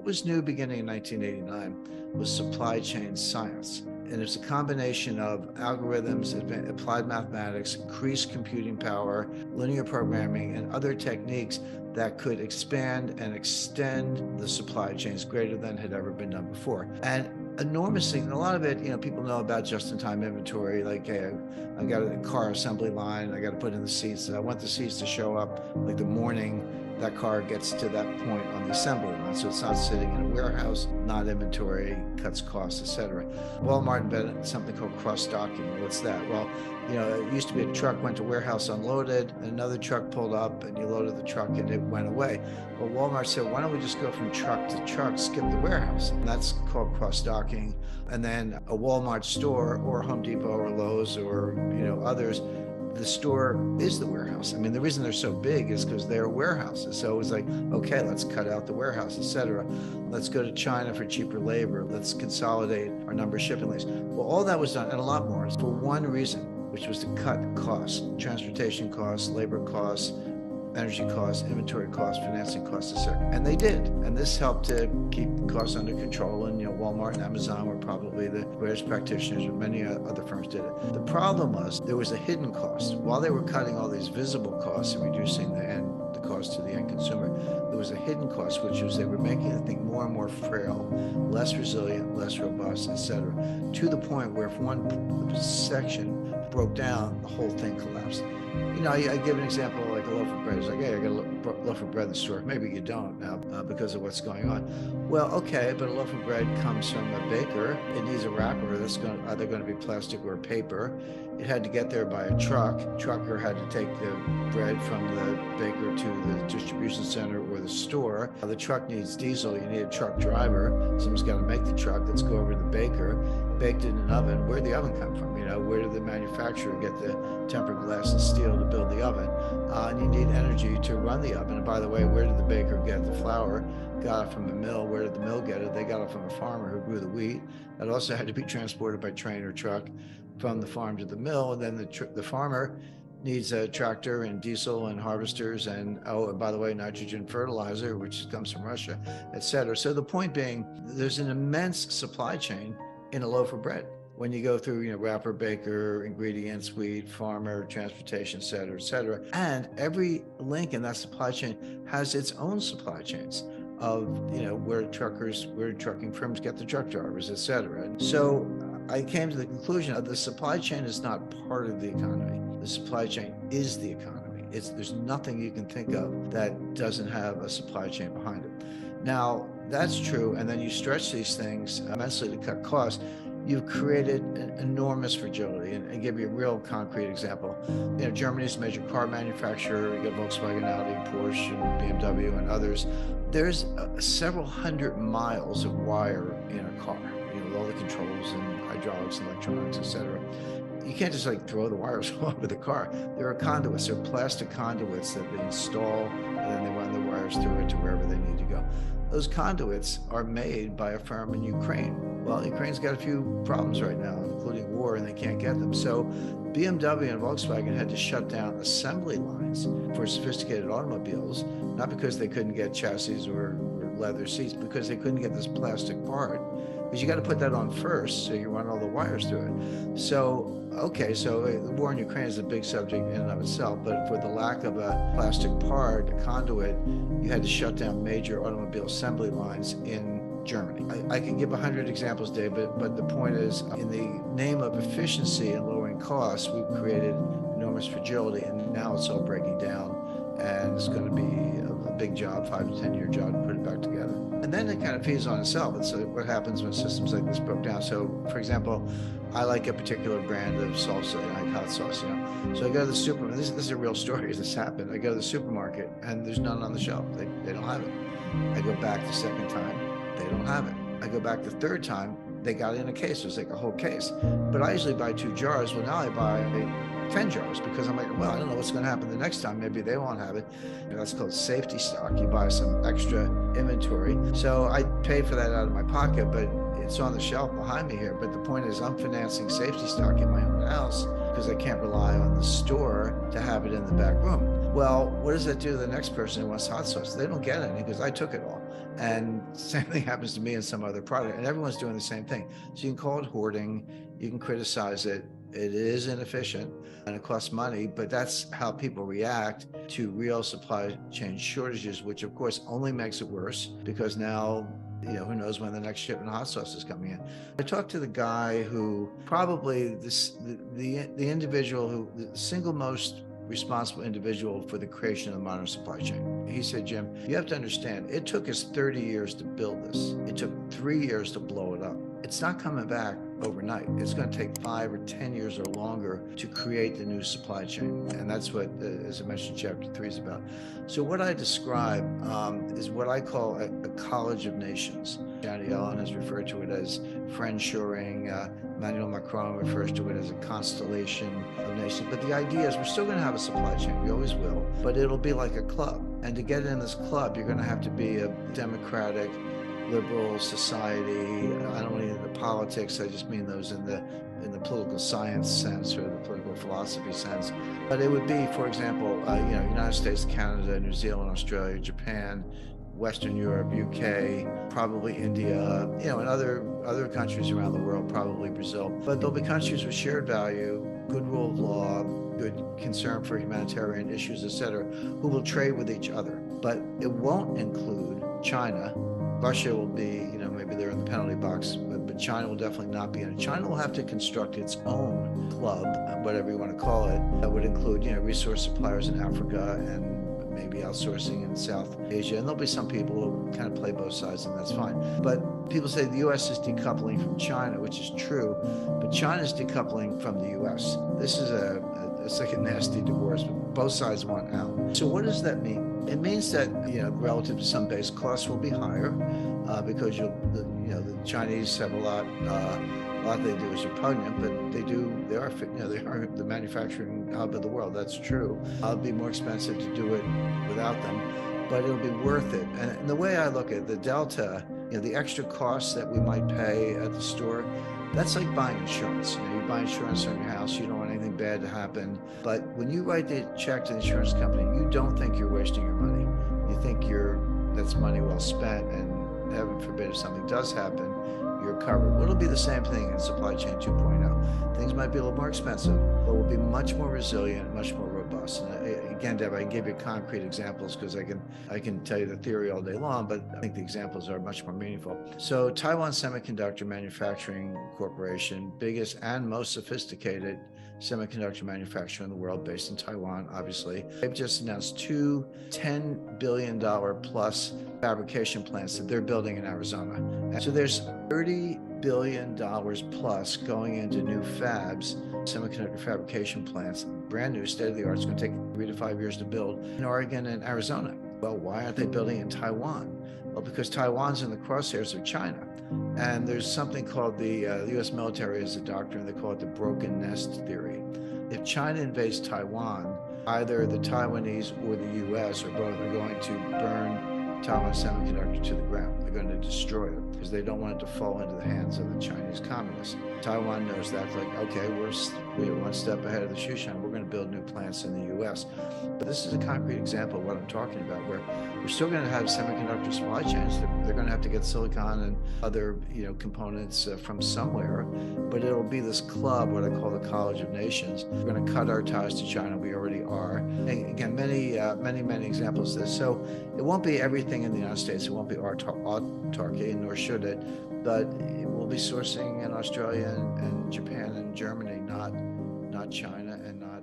was new beginning in 1989 was supply chain science. And it's a combination of algorithms, applied mathematics, increased computing power, linear programming, and other techniques that could expand and extend the supply chains greater than had ever been done before. And enormously, and a lot of it, people know about just-in-time inventory, like, hey, I got a car assembly line, I got to put in the seats, I want the seats to show up like the morning that car gets to that point on the assembly line, so it's not sitting in a warehouse, not inventory, cuts costs, etc. Walmart invented something called cross-docking. What's that? Well, it used to be a truck went to warehouse, unloaded, and another truck pulled up, and you loaded the truck, and it went away. Well, Walmart said, why don't we just go from truck to truck, skip the warehouse? And that's called cross-docking. And then a Walmart store or Home Depot or Lowe's or others, the store is the warehouse. I mean, the reason they're so big is because they're warehouses. So it was like, okay, let's cut out the warehouse, etc. Let's go to China for cheaper labor. Let's consolidate our number of shipping lanes. Well, all that was done, and a lot more, for one reason, which was to cut costs, transportation costs, labor costs, energy costs, inventory costs, financing costs, etc. And they did. And this helped to keep costs under control. And Walmart and Amazon were probably the greatest practitioners, but many other firms did it. The problem was there was a hidden cost. While they were cutting all these visible costs and reducing the cost to the end consumer, there was a hidden cost, which was they were making the thing more and more frail, less resilient, less robust, etc. To the point where if one section broke down, the whole thing collapsed. I give an example like a loaf of bread. It's like, hey, I got a loaf of bread in the store. Maybe you don't now because of what's going on. Well, okay, but a loaf of bread comes from a baker. It needs a wrapper that's either going to be plastic or paper. It had to get there by a truck. Trucker had to take the bread from the baker to the distribution center or the store. The truck needs diesel. You need a truck driver. Someone's got to make the truck. Let's go over to the baker. Baked in an oven. Where'd the oven come from? Where did the manufacturer get the tempered glass and steel to build the oven? And you need energy to run the oven. And by the way, where did the baker get the flour? Got it from a mill. Where did the mill get it? They got it from a farmer who grew the wheat. That also had to be transported by train or truck from the farm to the mill. And then the farmer needs a tractor and diesel and harvesters and by the way, nitrogen fertilizer, which comes from Russia, etc. So the point being, there's an immense supply chain in a loaf of bread. When you go through, wrapper, baker, ingredients, wheat, farmer, transportation, et cetera. And every link in that supply chain has its own supply chains of, where trucking firms get the truck drivers, et cetera. And so I came to the conclusion that the supply chain is not part of the economy. The supply chain is the economy. There's nothing you can think of that doesn't have a supply chain behind it. Now, that's true. And then you stretch these things immensely to cut costs. You've created an enormous fragility. And give you a real concrete example. Germany's a major car manufacturer. You got Volkswagen, Audi, Porsche, and BMW, and others. There's several hundred miles of wire in a car, with all the controls and hydraulics, electronics, etc. You can't just throw the wires all over the car. There are conduits. There are plastic conduits that they install, and then they run the wires through it to wherever they need to go. Those conduits are made by a firm in Ukraine. Well, Ukraine's got a few problems right now, including war, and they can't get them. So BMW and Volkswagen had to shut down assembly lines for sophisticated automobiles, not because they couldn't get chassis or leather seats, because they couldn't get this plastic part. Because you got to put that on first, so you run all the wires through it. So the war in Ukraine is a big subject in and of itself, but for the lack of a plastic part, a conduit, you had to shut down major automobile assembly lines in Germany. I can give 100 examples, Dave, but the point is, in the name of efficiency and lowering costs, we've created enormous fragility, and now it's all breaking down, and it's going to be a big job, 5 to 10 year job to put it back together. And then it kind of feeds on itself. And so what happens when systems like this broke down? So, for example, I like a particular brand of salsa, I like hot sauce, So I go to the supermarket. This is a real story. This happened. I go to the supermarket, and there's none on the shelf. They don't have it. I go back the second time. They don't have it. I go back the third time. They got it in a case. It was like a whole case. But I usually buy 2 jars. Well, now I buy 10 jars because I'm like, well, I don't know what's going to happen the next time. Maybe they won't have it. That's called safety stock. You buy some extra inventory. So I pay for that out of my pocket, but it's on the shelf behind me here. But the point is, I'm financing safety stock in my own house because I can't rely on the store to have it in the back room. Well, what does that do to the next person who wants hot sauce? They don't get any because I took it all. And same thing happens to me and some other product, and everyone's doing the same thing. So you can call it hoarding, you can criticize it. It is inefficient and it costs money, but that's how people react to real supply chain shortages, which of course only makes it worse because now, who knows when the next shipment of hot sauce is coming in. I talked to the guy who probably the individual who the single most responsible individual for the creation of the modern supply chain. He said, Jim, you have to understand, it took us 30 years to build this. It took 3 years to blow it up. It's not coming back overnight. It's going to take 5 or 10 years or longer to create the new supply chain. And that's what, as I mentioned, chapter 3 is about. So what I describe is what I call a college of nations. Janet Yellen has referred to it as friendshoring. Emmanuel Macron refers to it as a constellation of nations. But the idea is we're still going to have a supply chain. We always will. But it'll be like a club. And to get in this club, you're going to have to be a democratic, liberal society. I don't mean the politics. I just mean those in the political science sense or the political philosophy sense. But it would be, for example, United States, Canada, New Zealand, Australia, Japan, Western Europe, UK, probably India, and other countries around the world, probably Brazil. But there'll be countries with shared value, good rule of law, good concern for humanitarian issues, et cetera, who will trade with each other. But it won't include China. Russia will be, maybe they're in the penalty box, but China will definitely not be in it. China will have to construct its own club, whatever you want to call it, that would include, resource suppliers in Africa and maybe outsourcing in South Asia. And there'll be some people who kind of play both sides, and that's fine. But people say the U.S. is decoupling from China, which is true, but China is decoupling from the U.S. This is it's like a nasty divorce, but both sides want out. So what does that mean? It means that, relative to some base costs will be higher because the Chinese have a lot they do is repugnant, but they are the manufacturing hub of the world. That's true. It'll be more expensive to do it without them, but it'll be worth it. And the way I look at it, the delta, the extra costs that we might pay at the store, that's like buying insurance. You buy insurance on your house, you don't want anything bad to happen. But when you write the check to the insurance company, you don't think you're wasting your money. You think that's money well spent, and heaven forbid if something does happen, you're covered. Well, it'll be the same thing in supply chain 2.0. Things might be a little more expensive, but will be much more resilient, much more robust. And again, Deb, I can give you concrete examples because I can tell you the theory all day long, but I think the examples are much more meaningful. So Taiwan Semiconductor Manufacturing Corporation, biggest and most sophisticated semiconductor manufacturer in the world, based in Taiwan, obviously. They've just announced 2 $10 billion plus fabrication plants that they're building in Arizona. And so there's $30 billion plus going into new fabs, semiconductor fabrication plants, brand new, state-of-the-art. It's going to take 3 to 5 years to build in Oregon and Arizona. Well, why aren't they building in Taiwan? Well, because Taiwan's in the crosshairs of China. And there's something called the U.S. military has a doctrine, they call it the broken nest theory. If China invades Taiwan, either the Taiwanese or the U.S. or both are going to burn Taiwan Semiconductor to the ground. They're going to destroy it because they don't want it to fall into the hands of the Chinese communists. Taiwan knows that, like, okay, we're one step ahead of the shoe shine. We're going to build new plants in the U.S. But this is a concrete example of what I'm talking about, where we're still going to have semiconductor supply chains. They're going to have to get silicon and other, components from somewhere. But it'll be this club, what I call the College of Nations. We're going to cut our ties to China. We already are. And again, many examples of this. So it won't be everything in the United States. It won't be autarky, nor should it. But it will be sourcing in Australia and Japan and Germany, not China and not